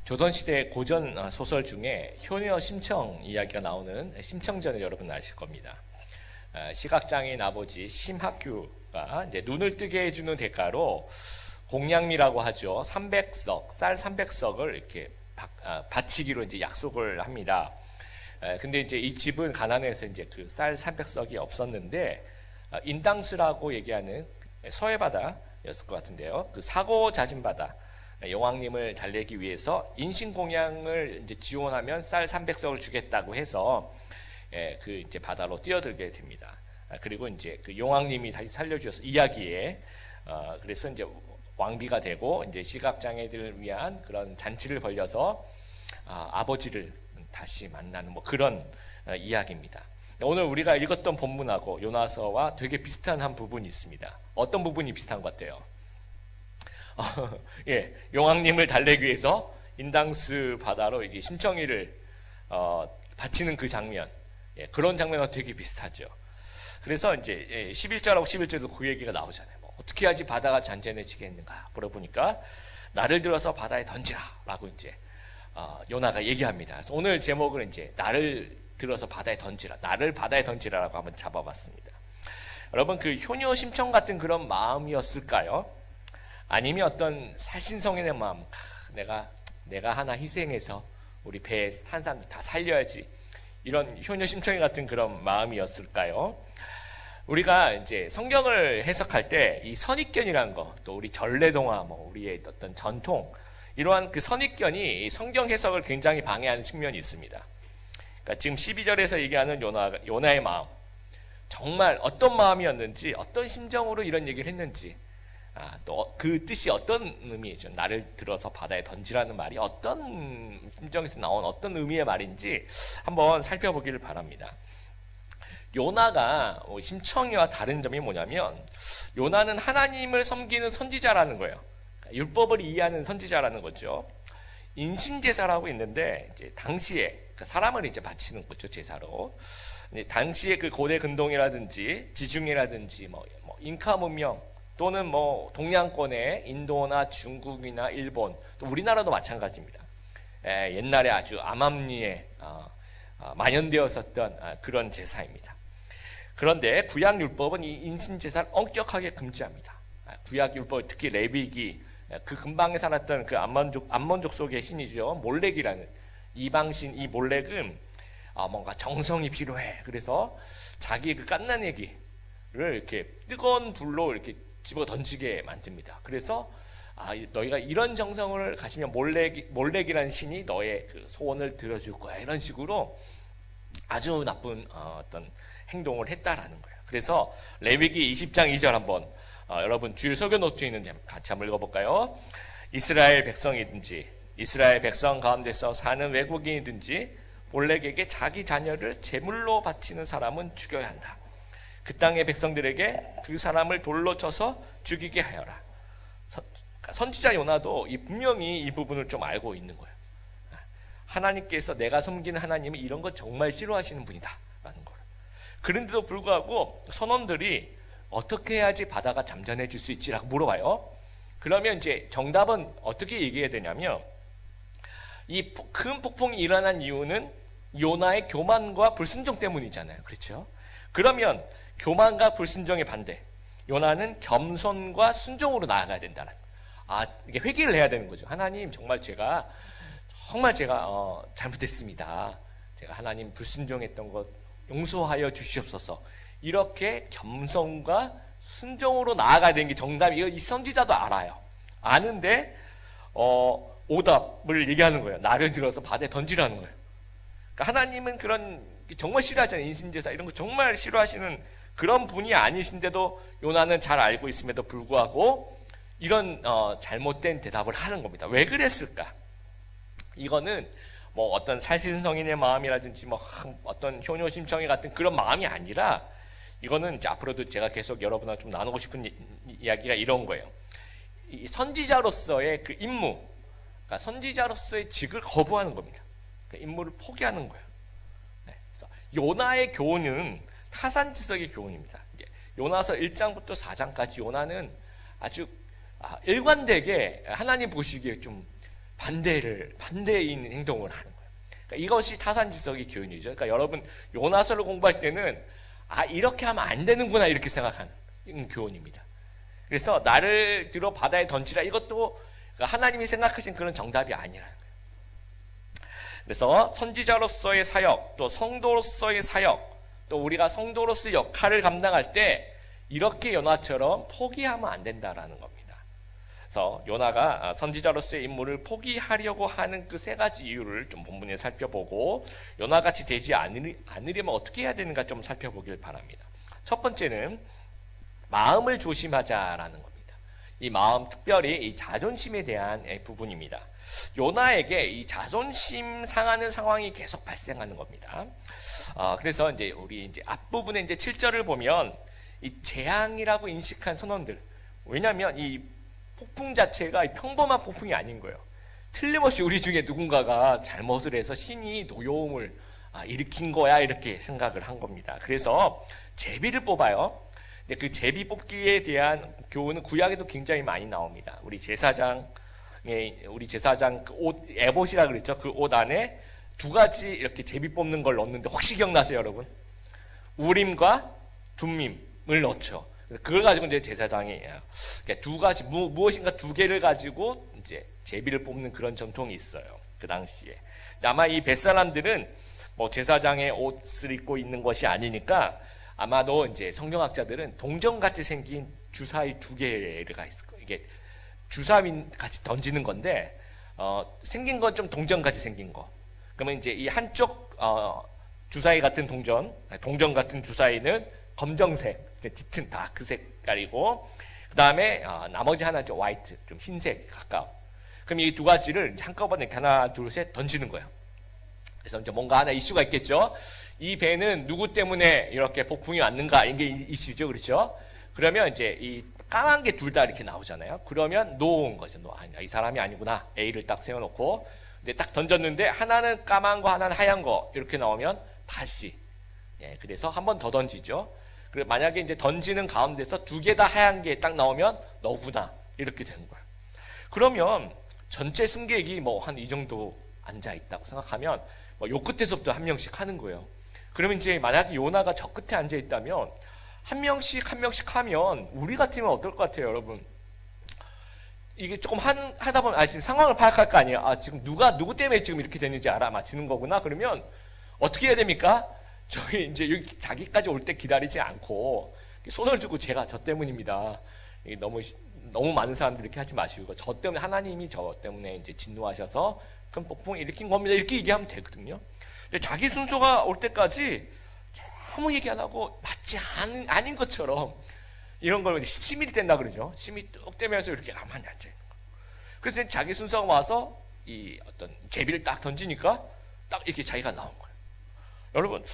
조선시대 고전 소설 중에 효녀 심청 이야기가 나오는 심청전을 여러분 아실 겁니다. 시각장애인 아버지 심학규가 이제 눈을 뜨게 해주는 대가로 공양미라고 하죠. 300석, 쌀 300석을 이렇게 바치기로 이제 약속을 합니다. 근데 이제 이 집은 가난해서 이제 그 쌀 300석이 없었는데 인당수라고 얘기하는 서해바다였을 것 같은데요. 그 사고 잦은 바다 용왕님을 달래기 위해서 인신공양을 이제 지원하면 쌀 300석을 주겠다고 해서 그 이제 바다로 뛰어들게 됩니다. 그리고 이제 그 용왕님이 다시 살려주셔서 이야기에 그래서 이제 왕비가 되고 이제 시각장애인들을 위한 그런 잔치를 벌여서 아버지를 다시 만나는 뭐 그런 이야기입니다. 오늘 우리가 읽었던 본문하고 요나서와 되게 비슷한 한 부분이 있습니다. 어떤 부분이 비슷한 것 같아요? 예, 용왕님을 달래기 위해서 인당수 바다로 이제 심청이를 바치는 그 장면, 그런 장면과 되게 비슷하죠. 그래서 이제 11절하고 11절도 그 얘기가 나오잖아요. 뭐 어떻게 하지 바다가 잔잔해지겠는가 물어보니까 나를 들어서 바다에 던지라라고 이제 요나가 얘기합니다. 그래서 오늘 제목은 이제 나를 들어서 바다에 던지라, 나를 바다에 던지라라고 한번 잡아봤습니다. 여러분 그 효녀 심청 같은 그런 마음이었을까요? 아니면 어떤 살신성인의 마음, 내가 하나 희생해서 우리 배에 탄 사람들 다 살려야지, 이런 효녀 심청이 같은 그런 마음이었을까요? 우리가 이제 성경을 해석할 때 이 선입견이라는 거, 또 우리 전래동화, 뭐 우리의 어떤 전통, 이러한 그 선입견이 성경 해석을 굉장히 방해하는 측면이 있습니다. 그러니까 지금 12절에서 얘기하는 요나의 마음, 정말 어떤 마음이었는지, 어떤 심정으로 이런 얘기를 했는지, 또 그 뜻이 어떤 의미죠? 나를 들어서 바다에 던지라는 말이 어떤 심정에서 나온 어떤 의미의 말인지 한번 살펴보기를 바랍니다. 요나가 심청이와 다른 점이 뭐냐면, 요나는 하나님을 섬기는 선지자라는 거예요. 율법을 이해하는 선지자라는 거죠. 인신제사라고 있는데 이제 당시에 사람을 이제 바치는 거죠, 제사로. 당시에 그 고대 근동이라든지 지중해라든지 뭐 잉카 문명, 또는 뭐 동양권의 인도나 중국이나 일본, 또 우리나라도 마찬가지입니다. 옛날에 아주 암암리에 만연되었었던 그런 제사입니다. 그런데 구약율법은 이 인신제사를 엄격하게 금지합니다. 구약율법, 특히 레위기, 그 근방에 살았던 그 암몬족 속의 신이죠, 몰렉이라는 이방신, 이 몰렉은 뭔가 정성이 필요해. 그래서 자기 그 갓난아기를 이렇게 뜨거운 불로 이렇게 집어 던지게 만듭니다. 그래서 너희가 이런 정성을 가지면 몰렉이라는 신이 너의 그 소원을 들어줄 거야, 이런 식으로 아주 나쁜 어떤 행동을 했다라는 거예요. 그래서 레위기 20장 2절 한번 여러분 주일 설교 노트에 있는지 같이 한번 읽어볼까요? 이스라엘 백성이든지 이스라엘 백성 가운데서 사는 외국인이든지 몰렉에게 자기 자녀를 제물로 바치는 사람은 죽여야 한다. 그 땅의 백성들에게 그 사람을 돌로 쳐서 죽이게 하여라. 선지자 요나도 분명히 이 부분을 좀 알고 있는 거예요. 하나님께서 내가 섬기는 하나님은 이런 거 정말 싫어하시는 분이다 라는 거예요. 그런데도 불구하고 선원들이 어떻게 해야지 바다가 잠잠해질 수 있지라고 물어봐요. 그러면 이제 정답은 어떻게 얘기해야 되냐면, 이 큰 폭풍이 일어난 이유는 요나의 교만과 불순종 때문이잖아요. 그렇죠? 그러면 교만과 불순종의 반대, 요나는 겸손과 순종으로 나아가야 된다는, 이게 회개를 해야 되는 거죠. 하나님, 정말 제가 잘못했습니다. 제가 하나님 불순종했던 것 용서하여 주시옵소서. 이렇게 겸손과 순종으로 나아가야 되는 게 정답이에요. 이 선지자도 알아요. 아는데 오답을 얘기하는 거예요. 나를 들어서 바다에 던지라는 거예요. 그러니까 하나님은 그런 정말 싫어하잖아요. 인신제사 이런 거 정말 싫어하시는 그런 분이 아니신데도 요나는 잘 알고 있음에도 불구하고 이런 잘못된 대답을 하는 겁니다. 왜 그랬을까? 이거는 뭐 어떤 살신성인의 마음이라든지 뭐 어떤 효녀심청이 같은 그런 마음이 아니라, 이거는 이제 앞으로도 제가 계속 여러분과 좀 나누고 싶은 이야기가 이런 거예요. 이 선지자로서의 그 임무, 그러니까 선지자로서의 직을 거부하는 겁니다. 그 임무를 포기하는 거예요. 그래서 요나의 교훈은 타산지석의 교훈입니다. 이제 요나서 1장부터 4장까지 요나는 아주 일관되게 하나님 보시기에 좀 반대인 행동을 하는 거예요. 그러니까 이것이 타산지석의 교훈이죠. 그러니까 여러분 요나서를 공부할 때는 이렇게 하면 안 되는구나 이렇게 생각하는 교훈입니다. 그래서 나를 들어 바다에 던지라, 이것도 하나님이 생각하신 그런 정답이 아니라는 거예요. 그래서 선지자로서의 사역, 또 성도로서의 사역, 또 우리가 성도로서의 역할을 감당할 때 이렇게 요나처럼 포기하면 안 된다라는 겁니다. 그래서 요나가 선지자로서의 임무를 포기하려고 하는 그 세 가지 이유를 좀 본문에 살펴보고 요나같이 되지 않으려면 어떻게 해야 되는가 좀 살펴보길 바랍니다. 첫 번째는 마음을 조심하자라는 겁니다. 이 마음, 특별히 이 자존심에 대한 부분입니다. 요나에게 이 자존심 상하는 상황이 계속 발생하는 겁니다. 그래서 이제 우리 이제 앞부분에 이제 7절을 보면 이 재앙이라고 인식한 선원들, 왜냐하면 이 폭풍 자체가 평범한 폭풍이 아닌 거예요. 틀림없이 우리 중에 누군가가 잘못을 해서 신이 노여움을 일으킨 거야 이렇게 생각을 한 겁니다. 그래서 제비를 뽑아요. 근데 그 제비 뽑기에 대한 교훈은 구약에도 굉장히 많이 나옵니다. 우리 제사장 그 옷, 에봇이라 그랬죠. 그 옷 안에 두 가지 이렇게 제비 뽑는 걸 넣는데 혹시 기억나세요, 여러분? 우림과 둠밈을 넣죠. 그걸 가지고 이제 제사장이 두 가지 무엇인가 두 개를 가지고 이제 제비를 뽑는 그런 전통이 있어요. 그 당시에. 아마 이 벳사람들은 뭐 제사장의 옷을 입고 있는 것이 아니니까 아마도 이제 성경학자들은 동전같이 생긴 주사위 두 개가 있을 거예요. 이게 주사위 같이 던지는 건데 생긴 건 좀 동전같이 생긴 거. 그러면 이제 이 한쪽 주사위 같은 동전 같은 주사위는 검정색, 짙은 다크 색깔이고, 그 다음에 나머지 하나는 좀 화이트, 좀 흰색 가까워. 그럼 이 두 가지를 한꺼번에 하나, 둘, 셋 던지는 거예요. 그래서 이제 뭔가 하나 이슈가 있겠죠. 이 배는 누구 때문에 이렇게 폭풍이 왔는가, 이게 이슈죠, 그렇죠? 그러면 이제 이 까만 게 둘 다 이렇게 나오잖아요. 그러면 노인 거죠. 아니야, 이 사람이 아니구나. A를 딱 세워놓고, 근데 딱 던졌는데 하나는 까만 거, 하나는 하얀 거 이렇게 나오면 다시. 그래서 한 번 더 던지죠. 그리고 만약에 이제 던지는 가운데서 두 개 다 하얀 게 딱 나오면 너구나 이렇게 되는 거예요. 그러면 전체 승객이 뭐 한 이 정도 앉아 있다고 생각하면 요 끝에서부터 한 명씩 하는 거예요. 그러면 이제 만약에 요나가 저 끝에 앉아 있다면 한 명씩 하면 우리 같으면 어떨 것 같아요, 여러분? 이게 조금 하다 보면 지금 상황을 파악할 거 아니에요. 지금 누구 때문에 지금 이렇게 됐는지 알아맞히는 거구나. 그러면 어떻게 해야 됩니까? 저희 이제 여기 자기까지 올 때 기다리지 않고 손을 들고 제가 저 때문입니다. 너무 많은 사람들이 이렇게 하지 마시고 저 때문에 하나님이 저 때문에 이제 진노하셔서 큰 폭풍을 일으킨 겁니다. 이렇게 얘기하면 되거든요. 근데 자기 순서가 올 때까지 아무 얘기 안 하고 맞지 아닌 것처럼 이런 걸 심이 된다 그러죠. 심이 뚝 되면서 이렇게 가만히 앉아 있는 거. 그래서 자기 순서가 와서 이 어떤 제비를 딱 던지니까 딱 이렇게 자기가 나온 거예요. 여러분,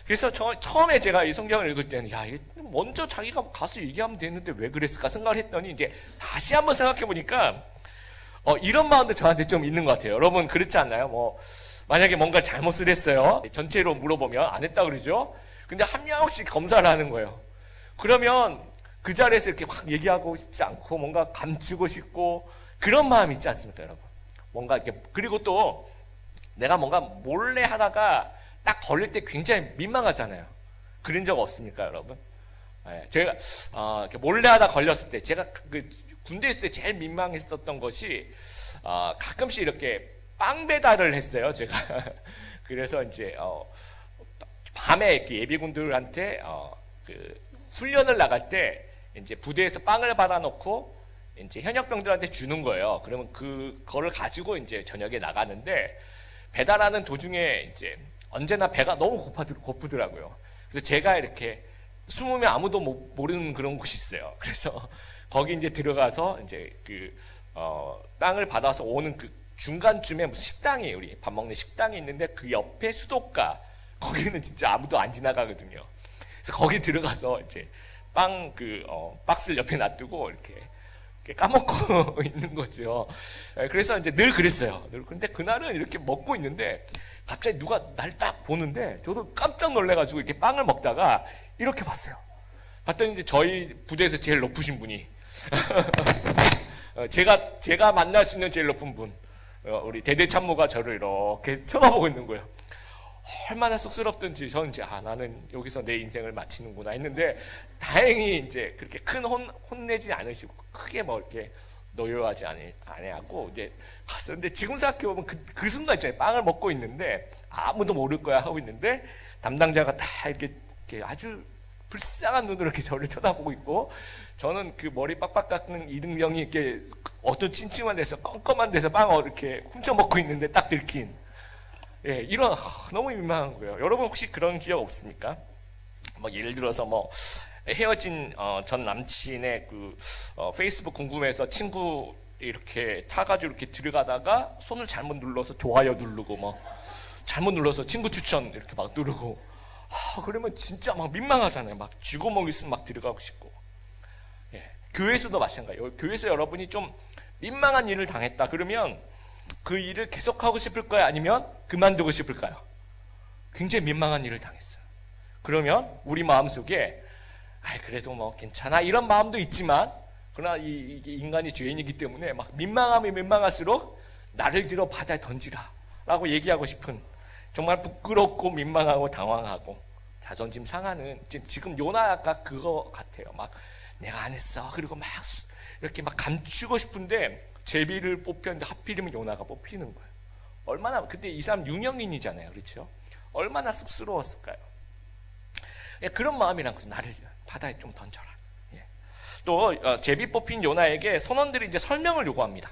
그래서 처음에 제가 이 성경을 읽을 때는 이게 먼저 자기가 가서 얘기하면 되는데 왜 그랬을까 생각을 했더니 이제 다시 한번 생각해 보니까 이런 마음도 저한테 좀 있는 것 같아요. 여러분 그렇지 않나요? 뭐 만약에 뭔가 잘못을 했어요. 전체로 물어보면 안 했다 그러죠. 근데 한 명씩 검사를 하는 거예요. 그러면 그 자리에서 이렇게 확 얘기하고 싶지 않고 뭔가 감추고 싶고 그런 마음이 있지 않습니까, 여러분? 뭔가 이렇게 그리고 또 내가 뭔가 몰래 하다가 딱 걸릴 때 굉장히 민망하잖아요. 그런 적 없습니까, 여러분? 제가 이렇게 몰래 하다 걸렸을 때 제가 그 군대에 있을 때 제일 민망했었던 것이 가끔씩 이렇게 빵 배달을 했어요, 제가. 그래서 이제 밤에 이렇게 예비군들한테 그 훈련을 나갈 때 이제 부대에서 빵을 받아놓고 이제 현역병들한테 주는 거예요. 그러면 그거를 가지고 이제 저녁에 나가는데 배달하는 도중에 이제 언제나 배가 너무 고프더라고요. 그래서 제가 이렇게 숨으면 아무도 모르는 그런 곳이 있어요. 그래서 거기 이제 들어가서 이제 땅을 받아서 오는 그 중간쯤에 무슨 식당이 우리 밥 먹는 식당이 있는데 그 옆에 수도가 거기는 진짜 아무도 안 지나가거든요. 그래서 거기 들어가서 이제 박스를 옆에 놔두고 이렇게 까먹고 있는 거죠. 그래서 이제 늘 그랬어요. 근데 그날은 이렇게 먹고 있는데 갑자기 누가 날 딱 보는데 저도 깜짝 놀래가지고 이렇게 빵을 먹다가 이렇게 봤어요. 봤더니 이제 저희 부대에서 제일 높으신 분이 제가 만날 수 있는 제일 높은 분 우리 대대참모가 저를 이렇게 쳐다보고 있는 거예요. 얼마나 쑥스럽든지 저는 이제 나는 여기서 내 인생을 마치는구나 했는데, 다행히 이제 그렇게 큰 혼내지 않으시고 크게 뭐 이렇게 노여하지 않고 이제 갔었는데, 지금 생각해보면 그 순간 있잖아요. 빵을 먹고 있는데 아무도 모를 거야 하고 있는데 담당자가 다 이렇게 아주 불쌍한 눈으로 이렇게 저를 쳐다보고 있고, 저는 그 머리 빡빡 깎는 이등병이 이렇게 어떤 찜찜한 데서 껌껌한 데서 빵을 이렇게 훔쳐 먹고 있는데 딱 들킨, 예, 이런 너무 민망한 거예요. 여러분 혹시 그런 기억 없습니까? 뭐 예를 들어서 뭐 헤어진 전 남친의 그 페이스북 궁금해서 친구 이렇게 타가지고 이렇게 들어가다가 손을 잘못 눌러서 좋아요 누르고, 뭐 잘못 눌러서 친구 추천 이렇게 막 누르고, 그러면 진짜 막 민망하잖아요. 막 쥐구멍 있으면 막 들어가고 싶고. 예, 교회에서도 마찬가지예요. 교회에서 여러분이 좀 민망한 일을 당했다 그러면 그 일을 계속하고 싶을까요? 아니면 그만두고 싶을까요? 굉장히 민망한 일을 당했어요. 그러면 우리 마음속에 그래도 뭐 괜찮아 이런 마음도 있지만, 그러나 이게 인간이 죄인이기 때문에 막 민망하면 민망할수록 나를 들어 바다에 던지라 라고 얘기하고 싶은, 정말 부끄럽고 민망하고 당황하고 자존심 상하는, 지금 요나가 그거 같아요. 막 내가 안 했어. 그리고 막 이렇게 막 감추고 싶은데 제비를 뽑혔는데 하필이면 요나가 뽑히는 거예요. 얼마나, 그때 이 사람 유명인이잖아요. 그렇죠? 얼마나 쑥스러웠을까요? 예, 그런 마음이란 거죠. 나를 바다에 좀 던져라. 예. 또 제비 뽑힌 요나에게 선원들이 이제 설명을 요구합니다.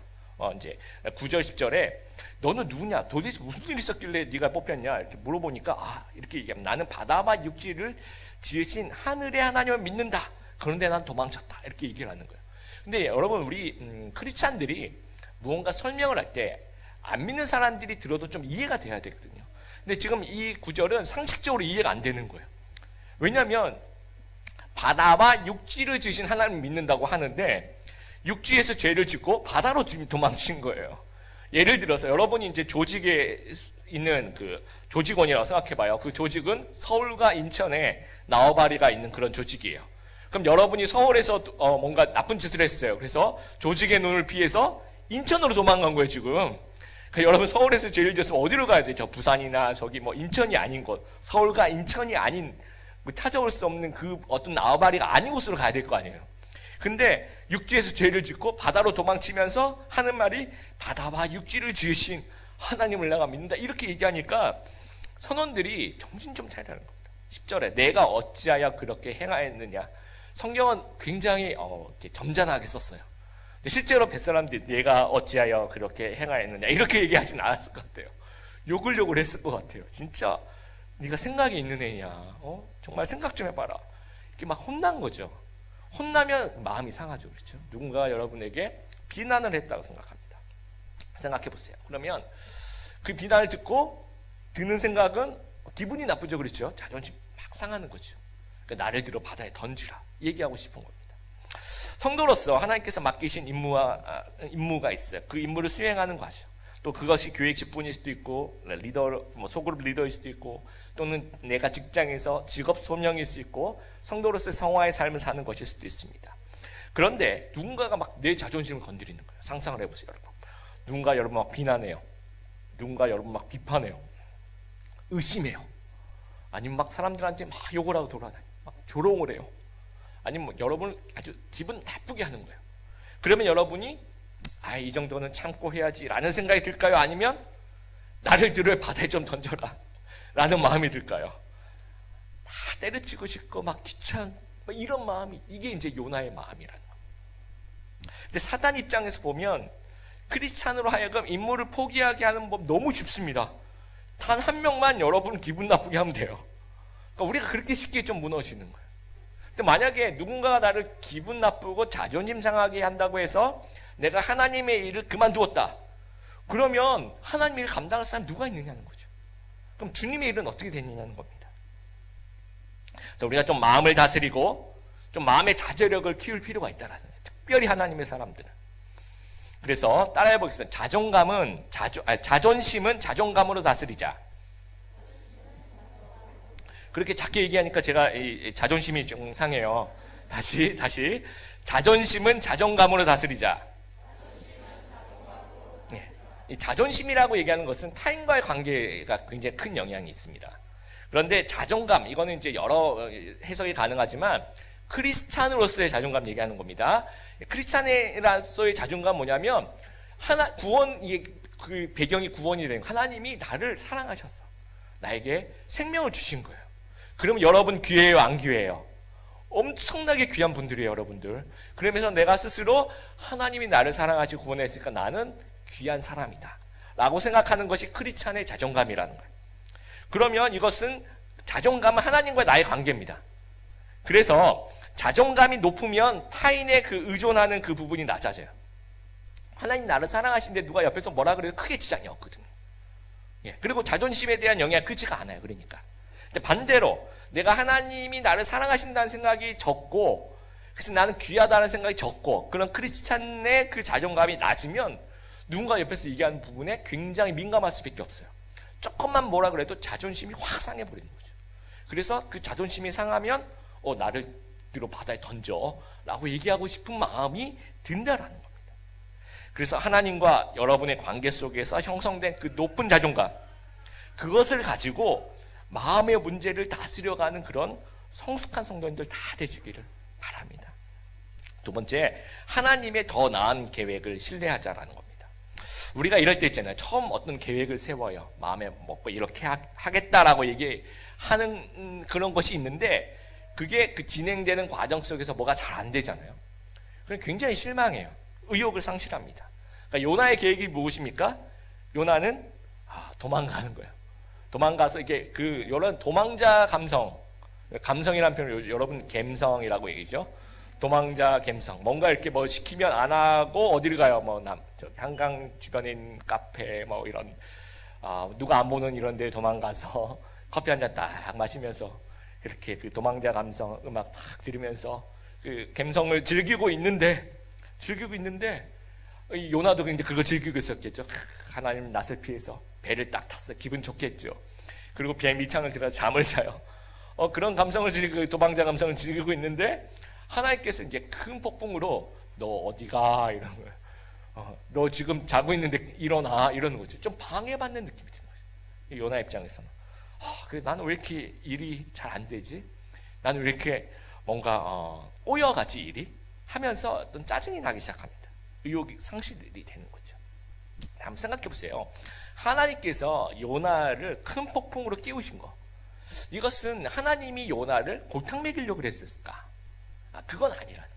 이제 9절 10절에 너는 누구냐? 도대체 무슨 일이 있었길래 네가 뽑혔냐? 이렇게 물어보니까 이렇게 얘기하면 나는 바다와 육지를 지으신 하늘의 하나님을 믿는다. 그런데 난 도망쳤다. 이렇게 얘기를 하는 거예요. 근데 여러분, 우리 크리스찬들이 무언가 설명을 할 때 안 믿는 사람들이 들어도 좀 이해가 돼야 되거든요. 근데 지금 이 구절은 상식적으로 이해가 안 되는 거예요. 왜냐하면 바다와 육지를 지으신 하나님을 믿는다고 하는데 육지에서 죄를 짓고 바다로 도망친 거예요. 예를 들어서 여러분이 이제 조직에 있는 그 조직원이라고 생각해봐요. 그 조직은 서울과 인천에 나와바리가 있는 그런 조직이에요. 그럼 여러분이 서울에서 뭔가 나쁜 짓을 했어요. 그래서 조직의 눈을 피해서 인천으로 도망간 거예요, 지금. 그러니까 여러분 서울에서 죄를 지었으면 어디로 가야 되죠? 부산이나 저기 뭐 인천이 아닌 곳, 서울과 인천이 아닌, 찾아올 수 없는 그 어떤 나와바리가 아닌 곳으로 가야 될 거 아니에요. 근데 육지에서 죄를 짓고 바다로 도망치면서 하는 말이 바다와 육지를 지으신 하나님을 내가 믿는다. 이렇게 얘기하니까 선원들이 정신 좀 차리라는 겁니다. 10절에 내가 어찌하여 그렇게 행하였느냐. 성경은 굉장히 이렇게 점잖하게 썼어요. 근데 실제로 뱃사람들이 내가 어찌하여 그렇게 행하였느냐 이렇게 얘기하진 않았을 것 같아요. 욕을 했을 것 같아요. 진짜 네가 생각이 있는 애냐? 정말 생각 좀 해봐라. 이렇게 막 혼난 거죠. 혼나면 마음이 상하죠. 그렇죠? 누군가 여러분에게 비난을 했다고 생각합니다. 생각해 보세요. 그러면 그 비난을 듣고 드는 생각은 기분이 나쁘죠. 그렇죠? 자존심 막 상하는 거죠. 그러니까 나를 들어 바다에 던지라 얘기하고 싶은 겁니다. 성도로서 하나님께서 맡기신 임무가 있어요. 그 임무를 수행하는 거죠. 또 그것이 교회 직분일 수도 있고 소그룹 리더일 수도 있고, 또는 내가 직장에서 직업 소명일 수 있고 성도로서의 성화의 삶을 사는 것일 수도 있습니다. 그런데 누군가가 막 내 자존심을 건드리는 거예요. 상상을 해보세요, 여러분. 누군가 여러분 막 비난해요. 누군가 여러분 막 비판해요. 의심해요. 아니면 막 사람들한테 막 욕을 하고 돌아다녀요. 막 조롱을 해요. 아니면 뭐 여러분을 아주 기분 나쁘게 하는 거예요. 그러면 여러분이 이 정도는 참고 해야지 라는 생각이 들까요? 아니면 나를 들어 바다에 좀 던져라 라는 마음이 들까요? 다 때려치고 싶고 막 귀찮고 이런 마음이, 이게 이제 요나의 마음이라는 거예요. 근데 사단 입장에서 보면 크리스찬으로 하여금 임무를 포기하게 하는 법 너무 쉽습니다. 단 한 명만 여러분 기분 나쁘게 하면 돼요. 그러니까 우리가 그렇게 쉽게 좀 무너지는 거예요. 근데 만약에 누군가가 나를 기분 나쁘고 자존심 상하게 한다고 해서 내가 하나님의 일을 그만두었다. 그러면 하나님의 일을 감당할 사람 누가 있느냐는 거죠. 그럼 주님의 일은 어떻게 되느냐는 겁니다. 그래서 우리가 좀 마음을 다스리고 좀 마음의 자제력을 키울 필요가 있다라는 거예요. 특별히 하나님의 사람들은. 그래서 따라해 보겠습니다. 자존심은 자존감으로 다스리자. 그렇게 작게 얘기하니까 제가 자존심이 좀 상해요. 다시 자존심은 자존감으로 다스리자. 이 자존심이라고 얘기하는 것은 타인과의 관계가 굉장히 큰 영향이 있습니다. 그런데 자존감, 이거는 이제 여러 해석이 가능하지만 크리스찬으로서의 자존감 얘기하는 겁니다. 크리스찬으로서의 자존감 뭐냐면 구원, 이게 그 배경이 구원이 된 하나님이 나를 사랑하셔서 나에게 생명을 주신 거예요. 그럼 여러분 귀해요, 안 귀해요? 엄청나게 귀한 분들이에요, 여러분들. 그러면서 내가 스스로 하나님이 나를 사랑하시고 구원했으니까 나는 귀한 사람이다 라고 생각하는 것이 크리스찬의 자존감이라는 거예요. 그러면 이것은 자존감은 하나님과 나의 관계입니다. 그래서 자존감이 높으면 타인의 그 의존하는 그 부분이 낮아져요. 하나님 나를 사랑하시는데 누가 옆에서 뭐라 그래도 크게 지장이 없거든요. 예, 그리고 자존심에 대한 영향이 크지가 않아요. 그러니까. 근데 반대로 내가 하나님이 나를 사랑하신다는 생각이 적고, 그래서 나는 귀하다는 생각이 적고, 그런 크리스찬의 그 자존감이 낮으면 누군가 옆에서 얘기하는 부분에 굉장히 민감할 수밖에 없어요. 조금만 뭐라 그래도 자존심이 확 상해버리는 거죠. 그래서 그 자존심이 상하면 나를 뒤로 바다에 던져 라고 얘기하고 싶은 마음이 든다라는 겁니다. 그래서 하나님과 여러분의 관계 속에서 형성된 그 높은 자존감, 그것을 가지고 마음의 문제를 다스려가는 그런 성숙한 성도님들 다 되시기를 바랍니다. 두 번째, 하나님의 더 나은 계획을 신뢰하자라는 겁니다. 우리가 이럴 때 있잖아요. 처음 어떤 계획을 세워요. 마음에 먹고 이렇게 하겠다라고 얘기하는 그런 것이 있는데, 그게 그 진행되는 과정 속에서 뭐가 잘 안 되잖아요. 그럼 굉장히 실망해요. 의욕을 상실합니다. 그러니까 요나의 계획이 무엇입니까? 요나는 도망가는 거예요. 도망가서 이게 그 이런 도망자 감성이라는 표현을 여러분 갬성이라고 얘기죠. 도망자 갬성. 뭔가 이렇게 뭐 시키면 안 하고 어디를 가요? 뭐 한강 주변에 있는 카페 뭐 이런 누가 안 보는 이런 데 도망가서 커피 한 잔 딱 마시면서 이렇게 그 도망자 감성 음악 딱 들으면서 그 갬성을 즐기고 있는데 이 요나도 근데 그걸 즐기고 있었겠죠. 하나님 낯을 피해서 배를 딱 탔어. 기분 좋겠죠. 그리고 배 밑창을 들어서 잠을 자요. 그런 감성을 즐기고, 도망자 감성을 즐기고 있는데 하나님께서 이제 큰 폭풍으로 너 어디가 이런 거예요. 너 지금 자고 있는데 일어나 이러는 거죠. 좀 방해받는 느낌이 드는 거예요. 요나 입장에서는 그래, 나는 왜 이렇게 일이 잘 안 되지? 나는 왜 이렇게 뭔가 꼬여가지 일이? 하면서 어떤 짜증이 나기 시작합니다. 의욕이 상실이 되는 거죠. 한번 생각해 보세요. 하나님께서 요나를 큰 폭풍으로 띄우신 거, 이것은 하나님이 요나를 골탕 먹이려고 그랬을까? 그건 아니라는 거예요.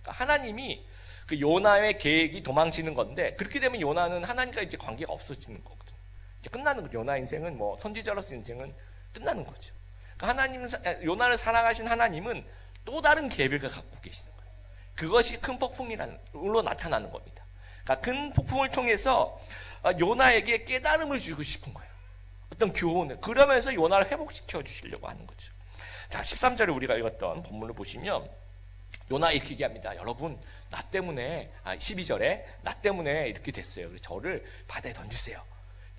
그러니까 하나님이 그 요나의 계획이 도망치는 건데, 그렇게 되면 요나는 하나님과 이제 관계가 없어지는 거거든요. 이제 끝나는 거죠. 요나 인생은 뭐 선지자로서 인생은 끝나는 거죠. 그러니까 요나를 사랑하신 하나님은 또 다른 계획을 갖고 계시는 거예요. 그것이 큰 폭풍으로 나타나는 겁니다. 그러니까 큰 폭풍을 통해서 요나에게 깨달음을 주고 싶은 거예요. 어떤 교훈을. 그러면서 요나를 회복시켜 주시려고 하는 거죠. 자, 13절에 우리가 읽었던 본문을 보시면 요나 이렇게 얘기합니다. 여러분, 나 때문에 12절에 나 때문에 이렇게 됐어요. 그래서 저를 바다에 던지세요.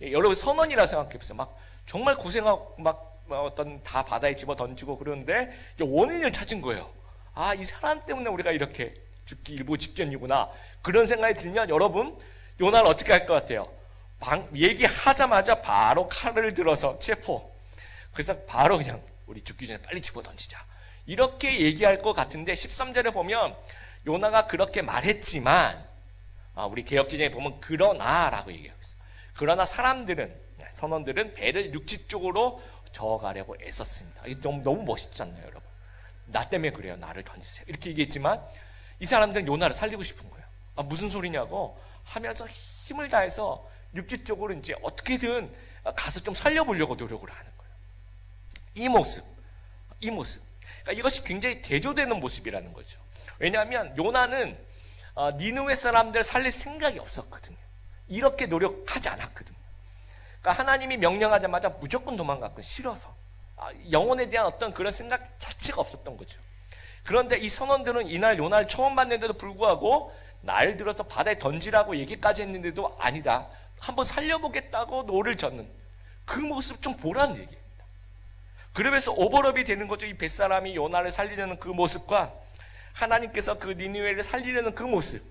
여러분, 선언이라 생각해 보세요. 막 정말 고생하고 막 어떤 다 바다에 집어 던지고 그러는데 원인을 찾은 거예요. 이 사람 때문에 우리가 이렇게 죽기 일보 직전이구나. 그런 생각이 들면 여러분, 요나를 어떻게 할 것 같아요? 얘기하자마자 바로 칼을 들어서 체포. 그래서 바로 그냥 우리 죽기 전에 빨리 집어 던지자. 이렇게 얘기할 것 같은데 13절에 보면 요나가 그렇게 말했지만 우리 개역기전에 보면 그러나라고 얘기하고 있어요. 그러나 선원들은 배를 육지 쪽으로 저어가려고 애썼습니다. 이게 너무 멋있지 않나요, 여러분? 나 때문에 그래요. 나를 던지세요. 이렇게 얘기했지만 이 사람들은 요나를 살리고 싶은 거예요. 무슨 소리냐고 하면서 힘을 다해서 육지 쪽으로 이제 어떻게든 가서 좀 살려보려고 노력을 하는 거예요. 이 모습. 그러니까 이것이 굉장히 대조되는 모습이라는 거죠. 왜냐하면 요나는 니느웨 사람들 살릴 생각이 없었거든요. 이렇게 노력하지 않았거든요. 그러니까 하나님이 명령하자마자 무조건 도망갔고 싫어서 영혼에 대한 어떤 그런 생각 자체가 없었던 거죠. 그런데 이 선원들은 이날 요나를 처음 봤는데도 불구하고 날 들어서 바다에 던지라고 얘기까지 했는데도 아니다, 한번 살려보겠다고 노를 젓는 그 모습 좀 보라는 얘기입니다. 그러면서 오버랩이 되는 거죠. 이 뱃사람이 요나를 살리려는 그 모습과 하나님께서 그 니느웨를 살리려는 그 모습,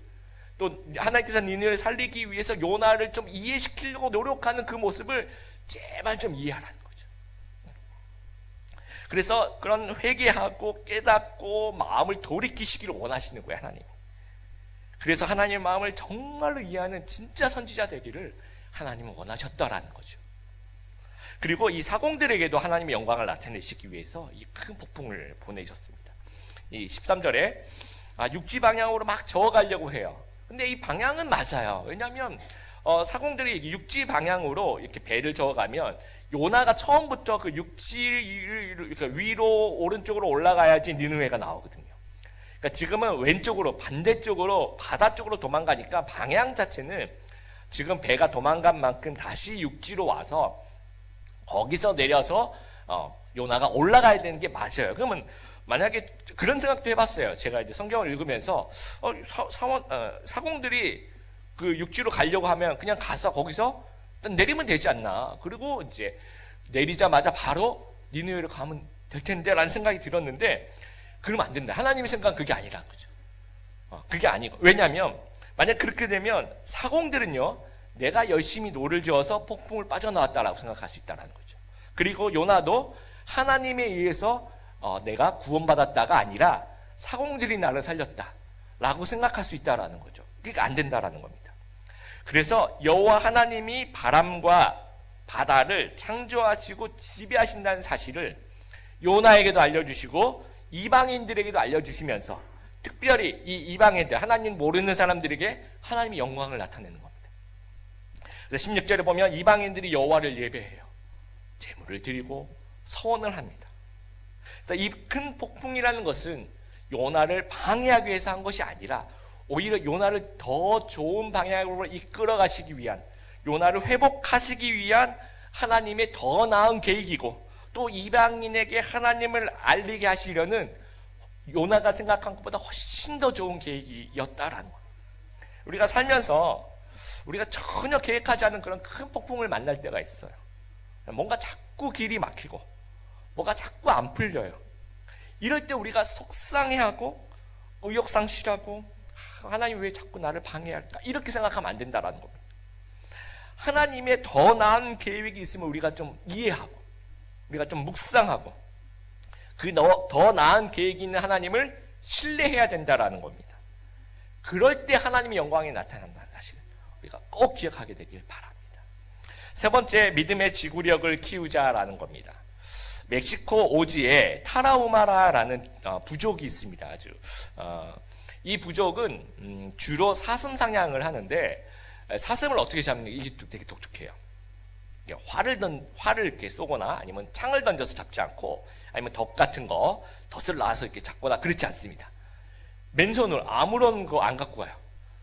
또 하나님께서 니느웨를 살리기 위해서 요나를 좀 이해시키려고 노력하는 그 모습을 제발 좀 이해하라는 거죠. 그래서 그런 회개하고 깨닫고 마음을 돌이키시기를 원하시는 거예요, 하나님. 그래서 하나님의 마음을 정말로 이해하는 진짜 선지자 되기를 하나님은 원하셨다라는 거죠. 그리고 이 사공들에게도 하나님의 영광을 나타내시기 위해서 이 큰 폭풍을 보내셨습니다. 이 13절에 육지 방향으로 막 저어가려고 해요. 근데 이 방향은 맞아요. 왜냐하면 사공들이 육지 방향으로 이렇게 배를 저어가면 요나가 처음부터 그 육지 위로 오른쪽으로 올라가야지 니느웨가 나오거든요. 그러니까 지금은 왼쪽으로 반대쪽으로 바다 쪽으로 도망가니까 방향 자체는 지금 배가 도망간 만큼 다시 육지로 와서 거기서 내려서 요나가 올라가야 되는 게 맞아요. 그러면 만약에 그런 생각도 해봤어요. 제가 이제 성경을 읽으면서 사공들이 그 육지로 가려고 하면 그냥 가서 거기서 내리면 되지 않나. 그리고 이제 내리자마자 바로 니느웨로 가면 될 텐데라는 생각이 들었는데 그러면 안 된다. 하나님의 생각은 그게 아니라는 거죠. 그게 아니고. 왜냐하면 만약 그렇게 되면 사공들은요, 내가 열심히 노를 지어서 폭풍을 빠져나왔다라고 생각할 수 있다는 거죠. 그리고 요나도 하나님에 의해서 내가 구원받았다가 아니라 사공들이 나를 살렸다라고 생각할 수 있다라는 거죠. 그러니까 안 된다라는 겁니다. 그래서 여호와 하나님이 바람과 바다를 창조하시고 지배하신다는 사실을 요나에게도 알려주시고 이방인들에게도 알려주시면서 특별히 이 이방인들, 하나님 모르는 사람들에게 하나님의 영광을 나타내는 겁니다. 그래서 16절에 보면 이방인들이 여호와를 예배해요. 제물을 드리고 서원을 합니다. 이 큰 폭풍이라는 것은 요나를 방해하기 위해서 한 것이 아니라 오히려 요나를 더 좋은 방향으로 이끌어 가시기 위한, 요나를 회복하시기 위한 하나님의 더 나은 계획이고, 또 이방인에게 하나님을 알리게 하시려는 요나가 생각한 것보다 훨씬 더 좋은 계획이었다라는 거예요. 우리가 살면서 우리가 전혀 계획하지 않은 그런 큰 폭풍을 만날 때가 있어요. 뭔가 자꾸 길이 막히고 뭐가 자꾸 안 풀려요. 이럴 때 우리가 속상해하고 의욕상실하고 하나님 왜 자꾸 나를 방해할까, 이렇게 생각하면 안 된다라는 겁니다. 하나님의 더 나은 계획이 있으면 우리가 좀 이해하고 우리가 좀 묵상하고 그 더 나은 계획이 있는 하나님을 신뢰해야 된다라는 겁니다. 그럴 때 하나님의 영광이 나타난다는 사실을 우리가 꼭 기억하게 되길 바랍니다. 세 번째, 믿음의 지구력을 키우자라는 겁니다. 멕시코 오지에 타라우마라라는 부족이 있습니다. 이 부족은 주로 사슴 사냥을 하는데, 사슴을 어떻게 잡는 게 이게 되게 독특해요. 활을 이렇게 쏘거나 아니면 창을 던져서 잡지 않고, 아니면 덫 같은 거, 덫을 놔서 이렇게 잡거나 그렇지 않습니다. 맨손으로 아무런 거 안 갖고 가요.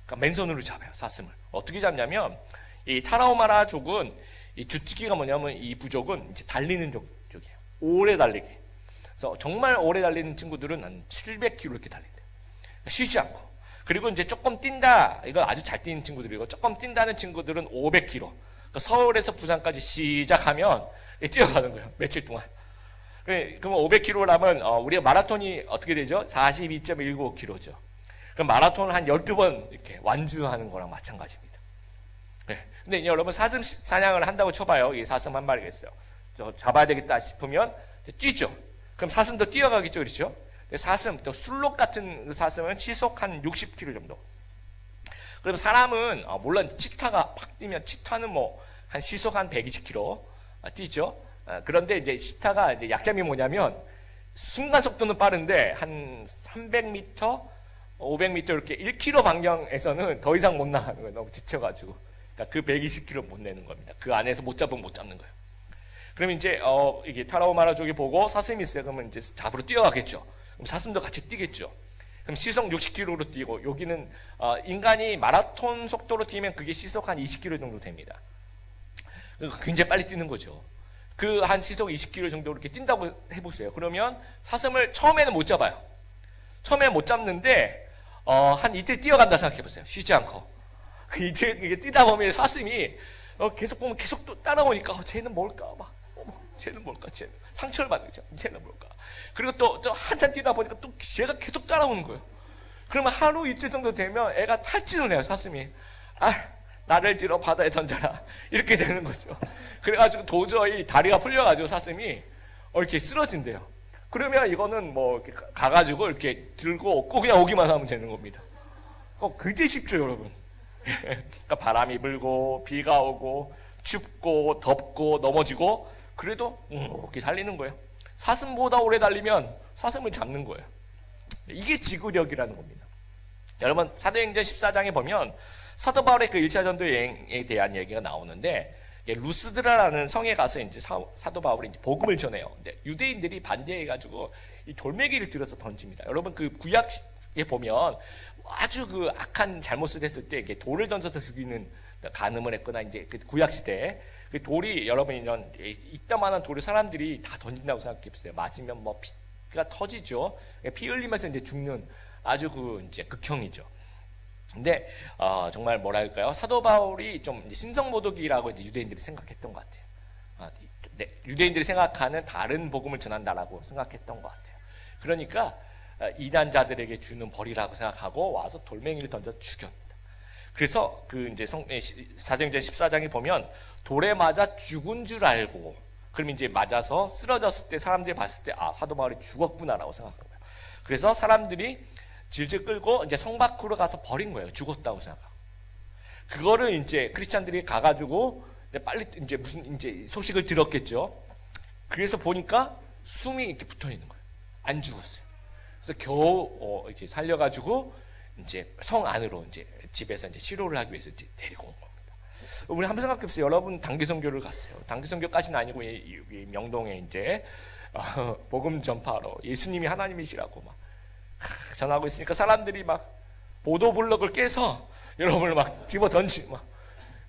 그러니까 맨손으로 잡아요, 사슴을. 어떻게 잡냐면, 이 타라우마라족은 이 주특기가 뭐냐면, 이 부족은 이제 달리는 족이에요. 오래 달리게. 그래서 정말 오래 달리는 친구들은 한 700km 이렇게 달린대요. 쉬지 않고. 그리고 이제 조금 뛴다, 이거 아주 잘 뛰는 친구들이고, 조금 뛴다는 친구들은 500km. 그러니까 서울에서 부산까지 시작하면 뛰어가는 거예요, 며칠 동안. 그러면 500km라면 우리가 마라톤이 어떻게 되죠? 42.195km죠. 그럼 마라톤을 한 12번 이렇게 완주하는 거랑 마찬가지입니다. 네. 근데 여러분, 사슴 사냥을 한다고 쳐봐요. 이 사슴 한 마리가 있어요. 잡아야 되겠다 싶으면 뛰죠. 그럼 사슴도 뛰어가겠죠, 그렇죠? 사슴, 또 술록 같은 사슴은 시속 한 60km 정도. 그럼 사람은 물론 치타가 팍 뛰면, 치타는 뭐 한 시속 한 120km 뛰죠. 그런데 이제 치타가 이제 약점이 뭐냐면 순간 속도는 빠른데 한 300m, 500m 이렇게 1km 반경에서는 더 이상 못 나가는 거예요. 너무 지쳐가지고. 그러니까 그 120km 못 내는 겁니다. 그 안에서 못 잡으면 못 잡는 거예요. 그러면 이제 이게 타라우마라족이 보고 사슴이 있어요. 그러면 이제 잡으러 뛰어가겠죠. 그럼 사슴도 같이 뛰겠죠. 그럼 시속 60km로 뛰고, 여기는 인간이 마라톤 속도로 뛰면 그게 시속 한 20km 정도 됩니다. 굉장히 빨리 뛰는 거죠. 그 한 시속 20km 정도 이렇게 뛴다고 해보세요. 그러면 사슴을 처음에는 못 잡아요. 처음에 못 잡는데 한 이틀 뛰어간다 생각해보세요. 쉬지 않고. 그 이틀 이게 뛰다 보면 사슴이 계속 보면 계속 또 따라오니까 쟤는 뭘까 막. 쟤는 뭘까? 쟤는 상처를 받는 거죠. 쟤는 뭘까? 그리고 또 한참 뛰다 보니까 또 쟤가 계속 따라오는 거예요. 그러면 하루 이틀 정도 되면 애가 탈진을 해요. 사슴이. 나를 들어 바다에 던져라. 이렇게 되는 거죠. 그래가지고 도저히 다리가 풀려가지고 사슴이 이렇게 쓰러진대요. 그러면 이거는 뭐 이렇게 가가지고 이렇게 들고 없고 그냥 오기만 하면 되는 겁니다. 그게 쉽죠, 여러분. 그러니까 바람이 불고 비가 오고 춥고 덥고 넘어지고 그래도 이렇게 달리는 거예요. 사슴보다 오래 달리면 사슴을 잡는 거예요. 이게 지구력이라는 겁니다. 여러분 사도행전 14장에 보면 사도 바울의 그 1차 전도 여행에 대한 얘기가 나오는데 루스드라라는 성에 가서 이제 사도 바울이 이제 복음을 전해요. 근데 유대인들이 반대해가지고 이 돌멩이를 들어서 던집니다. 여러분 그 구약에 보면 아주 그 악한 잘못을 했을 때 이게 돌을 던져서 죽이는 간음을 했거나 이제 그 구약 시대에 그 돌이 여러분 이런 이따만한 돌을 사람들이 다 던진다고 생각해보세요. 맞으면 뭐 피가 터지죠. 피 흘리면서 이제 죽는 아주 그 이제 극형이죠. 근데 정말 뭐랄까요? 사도 바울이 좀 신성모독이라고 이제 유대인들이 생각했던 것 같아요. 유대인들이 생각하는 다른 복음을 전한다라고 생각했던 것 같아요. 그러니까 이단자들에게 주는 벌이라고 생각하고 와서 돌멩이를 던져 죽였다. 그래서 그 이제 사도행전 14장에 보면 돌에 맞아 죽은 줄 알고 그럼 이제 맞아서 쓰러졌을 때 사람들이 봤을 때 사도 바울이 죽었구나라고 생각한 거예요. 그래서 사람들이 질질 끌고 이제 성 밖으로 가서 버린 거예요. 죽었다고 생각하고. 그거를 이제 크리스찬들이 가가지고 빨리 이제 무슨 이제 소식을 들었겠죠. 그래서 보니까 숨이 이렇게 붙어 있는 거예요. 안 죽었어요. 그래서 겨우 이렇게 살려가지고 이제 성 안으로 이제 집에서 이제 치료를 하기 위해서 이제 데리고 온 겁니다. 우리 한번 생각해보세요. 여러분 단기 선교를 갔어요. 단기 선교까지는 아니고 이 명동에 이제 복음 전파로 예수님이 하나님이시라고 막 전하고 있으니까 사람들이 막 보도블록을 깨서 여러분을 막 집어 던지 막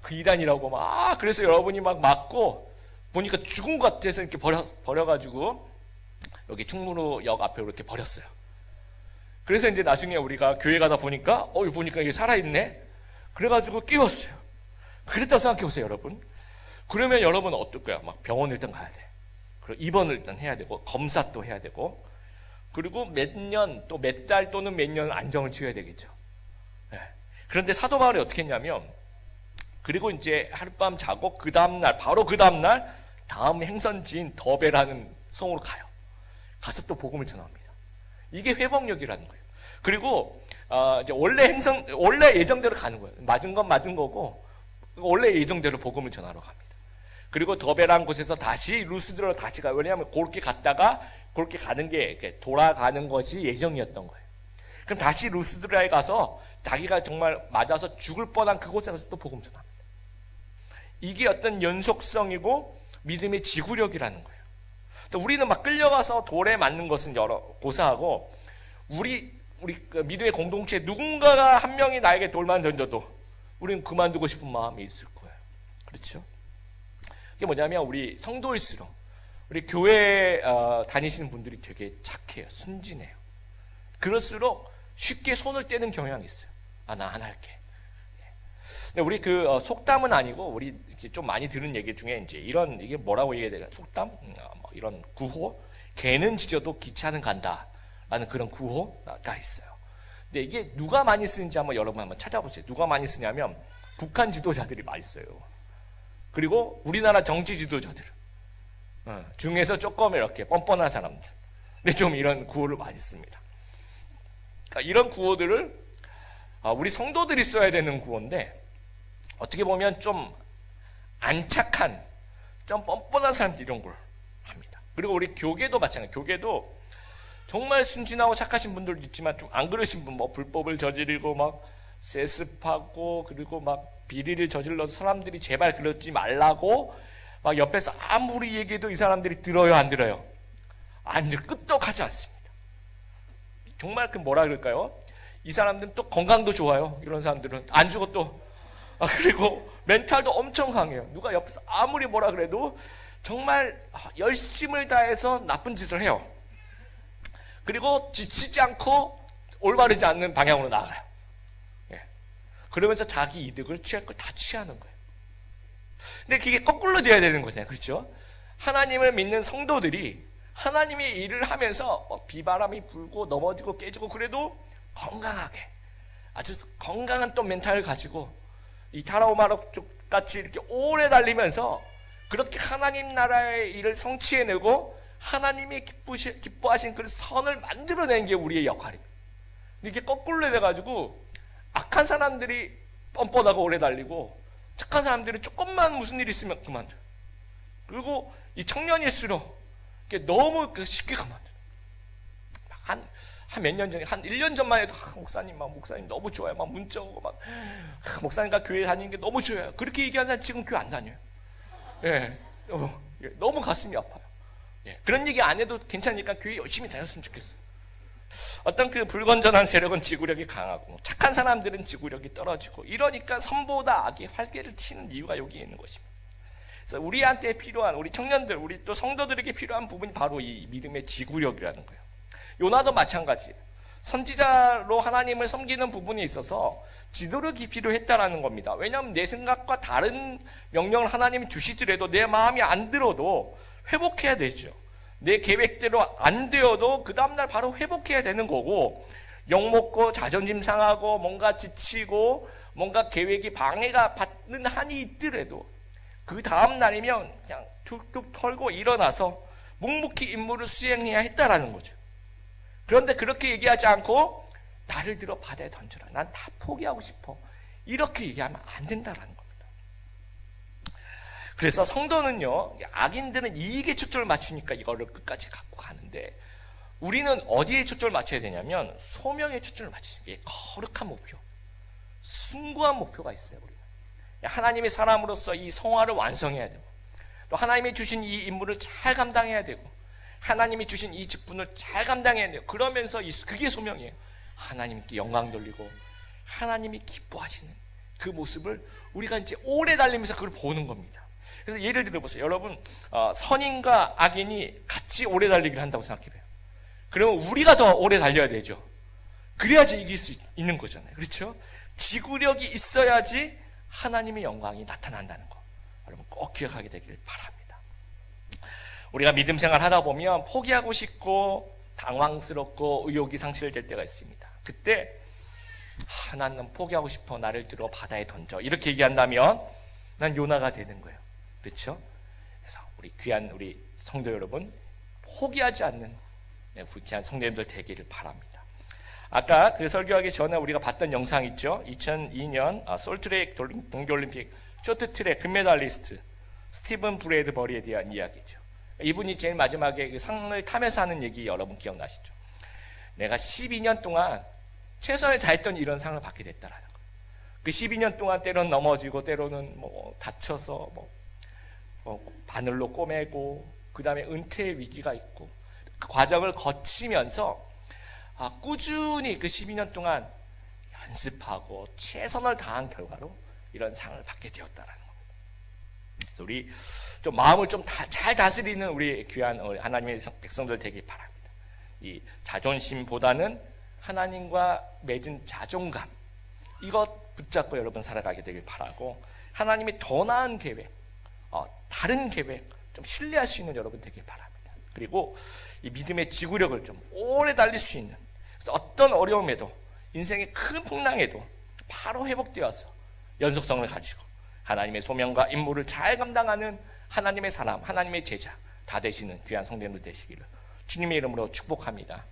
그 이단이라고 막 그래서 여러분이 막 맞고 보니까 죽은 것 같아서 이렇게 버려가지고 여기 충무로역 앞에 이렇게 버렸어요. 그래서 이제 나중에 우리가 교회 가다 보니까 보니까 이게 살아있네. 그래가지고 끼웠어요. 그랬다고 생각해보세요, 여러분. 그러면 여러분 어떨까요? 막 병원 일단 가야 돼. 그리고 입원을 일단 해야 되고 검사 또 해야 되고 그리고 몇 년 또 몇 달 또는 몇 년 안정을 지어야 되겠죠. 네. 그런데 사도 바울이 어떻게 했냐면 그리고 이제 하룻밤 자고 그 다음날 바로 그 다음날 다음 행선지인 더베라는 성으로 가요. 가서 또 복음을 전합니다. 이게 회복력이라는 거예요. 그리고 이제 원래 예정대로 가는 거예요. 맞은 건 맞은 거고 원래 예정대로 복음을 전하러 갑니다. 그리고 더베라는 곳에서 다시 루스드로 다시 가요. 왜냐하면 그렇게 갔다가 그렇게 가는 게 돌아가는 것이 예정이었던 거예요. 그럼 다시 루스드라에 가서 자기가 정말 맞아서 죽을 뻔한 그곳에 가서 또 복음 전합니다. 이게 어떤 연속성이고 믿음의 지구력이라는 거예요. 또 우리는 막 끌려가서 돌에 맞는 것은 고사하고 우리 그 믿음의 공동체에 누군가가 한 명이 나에게 돌만 던져도 우리는 그만두고 싶은 마음이 있을 거예요. 그렇죠? 그게 뭐냐면 우리 성도일수록 우리 교회 다니시는 분들이 되게 착해요. 순진해요. 그럴수록 쉽게 손을 떼는 경향이 있어요. 나 안 할게. 근데 우리 그 속담은 아니고 우리 이렇게 좀 많이 들은 얘기 중에 이제 이게 뭐라고 얘기해야 되나? 속담? 이런 구호? 개는 짖어도 기차는 간다라는 그런 구호가 있어요. 근데 이게 누가 많이 쓰는지 한번 여러분 한번 찾아보세요. 누가 많이 쓰냐면 북한 지도자들이 많이 써요. 그리고 우리나라 정치 지도자들 중에서 조금 이렇게 뻔뻔한 사람들. 근데 좀 이런 구호를 많이 씁니다. 그러니까 이런 구호들을 우리 성도들이 써야 되는 구호인데 어떻게 보면 좀 안착한 좀 뻔뻔한 사람들이 이런 걸 합니다. 그리고 우리 교계도 마찬가지예요. 교계도 정말 순진하고 착하신 분들도 있지만 좀 안 그러신 분, 뭐 불법을 저지르고 막 세습하고 그리고 막 비리를 저질러서 사람들이 제발 그러지 말라고 막 옆에서 아무리 얘기해도 이 사람들이 들어요, 안 들어요? 안 들어요. 끄떡하지 않습니다. 정말 그 뭐라 그럴까요? 이 사람들은 또 건강도 좋아요. 이런 사람들은 안 죽어 또 그리고 멘탈도 엄청 강해요. 누가 옆에서 아무리 뭐라 그래도 정말 열심을 다해서 나쁜 짓을 해요. 그리고 지치지 않고 올바르지 않는 방향으로 나아가요. 그러면서 자기 이득을 취할 걸 다 취하는 거예요. 근데 그게 거꾸로 돼야 되는 거잖아요. 그렇죠? 하나님을 믿는 성도들이 하나님의 일을 하면서 비바람이 불고 넘어지고 깨지고 그래도 건강하게 아주 건강한 또 멘탈을 가지고 이 타라오마록 같이 이렇게 오래 달리면서 그렇게 하나님 나라의 일을 성취해내고 하나님이 기뻐하신 그 선을 만들어내는 게 우리의 역할입니다. 이게 거꾸로 돼가지고 악한 사람들이 뻔뻔하고 오래 달리고 착한 사람들이 조금만 무슨 일이 있으면 그만둬요. 그리고 이 청년일수록 너무 쉽게 그만둬요. 한 몇 년 전에, 한 1년 전만 해도 목사님 너무 좋아요. 막 문자 오고 막 목사님과 교회 다니는 게 너무 좋아요. 그렇게 얘기하는 사람 지금 교회 안 다녀요. 예, 너무 가슴이 아파요. 예, 그런 얘기 안 해도 괜찮으니까 교회 열심히 다녔으면 좋겠어요. 어떤 그 불건전한 세력은 지구력이 강하고 착한 사람들은 지구력이 떨어지고 이러니까 선보다 악이 활개를 치는 이유가 여기에 있는 것입니다. 그래서 우리한테 필요한 우리 청년들, 우리 또 성도들에게 필요한 부분이 바로 이 믿음의 지구력이라는 거예요. 요나도 마찬가지예요. 선지자로 하나님을 섬기는 부분에 있어서 지도력이 필요했다라는 겁니다. 왜냐하면 내 생각과 다른 명령을 하나님이 주시더라도 내 마음이 안 들어도 회복해야 되죠. 내 계획대로 안 되어도 그 다음날 바로 회복해야 되는 거고, 욕먹고 자존심 상하고 뭔가 지치고 뭔가 계획이 방해가 받는 한이 있더라도 그 다음날이면 그냥 툭툭 털고 일어나서 묵묵히 임무를 수행해야 했다라는 거죠. 그런데 그렇게 얘기하지 않고 나를 들어 바다에 던져라. 난 다 포기하고 싶어. 이렇게 얘기하면 안 된다라는 겁니다. 그래서 성도는요, 악인들은 이익에 초점을 맞추니까 이거를 끝까지 갖고 가는데 우리는 어디에 초점을 맞춰야 되냐면 소명에 초점을 맞추는 게 거룩한 목표, 숭고한 목표가 있어요. 우리는 하나님의 사람으로서 이 성화를 완성해야 되고 또 하나님이 주신 이 임무를 잘 감당해야 되고 하나님이 주신 이 직분을 잘 감당해야 돼요. 그러면서 그게 소명이에요. 하나님께 영광 돌리고 하나님이 기뻐하시는 그 모습을 우리가 이제 오래 달리면서 그걸 보는 겁니다. 그래서 예를 들어보세요. 여러분, 선인과 악인이 같이 오래 달리기를 한다고 생각해봐요. 그러면 우리가 더 오래 달려야 되죠. 그래야지 이길 수 있는 거잖아요. 그렇죠? 지구력이 있어야지 하나님의 영광이 나타난다는 거, 여러분 꼭 기억하게 되길 바랍니다. 우리가 믿음 생활 하다 보면 포기하고 싶고 당황스럽고 의욕이 상실될 때가 있습니다. 그때 나는 포기하고 싶어. 나를 들어 바다에 던져. 이렇게 얘기한다면 난 요나가 되는 거예요. 그렇죠? 그래서 우리 귀한 우리 성도 여러분, 포기하지 않는 귀한 성도님들 되기를 바랍니다. 아까 그 설교하기 전에 우리가 봤던 영상 있죠? 2002년 솔트레이크 동계올림픽 쇼트트랙 금메달리스트 스티븐 브래드버리에 대한 이야기죠. 이분이 제일 마지막에 그 상을 타면서 하는 얘기 여러분 기억나시죠? 내가 12년 동안 최선을 다했던 이런 상을 받게 됐다라는 거예요. 그 12년 동안 때로는 넘어지고 때로는 뭐 다쳐서 바늘로 꼬매고 그 다음에 은퇴의 위기가 있고 그 과정을 거치면서 꾸준히 그 12년 동안 연습하고 최선을 다한 결과로 이런 상을 받게 되었다라는 겁니다. 우리 좀 마음을 좀 잘 다스리는 우리 귀한 하나님의 백성들 되길 바랍니다. 이 자존심보다는 하나님과 맺은 자존감, 이것 붙잡고 여러분 살아가게 되길 바라고, 하나님이 더 나은 계획, 다른 계획 좀 신뢰할 수 있는 여러분 되길 바랍니다. 그리고 이 믿음의 지구력을 좀 오래 달릴 수 있는, 그래서 어떤 어려움에도 인생의 큰 풍랑에도 바로 회복되어서 연속성을 가지고 하나님의 소명과 임무를 잘 감당하는 하나님의 사람, 하나님의 제자 다 되시는 귀한 성도님들 되시기를 주님의 이름으로 축복합니다.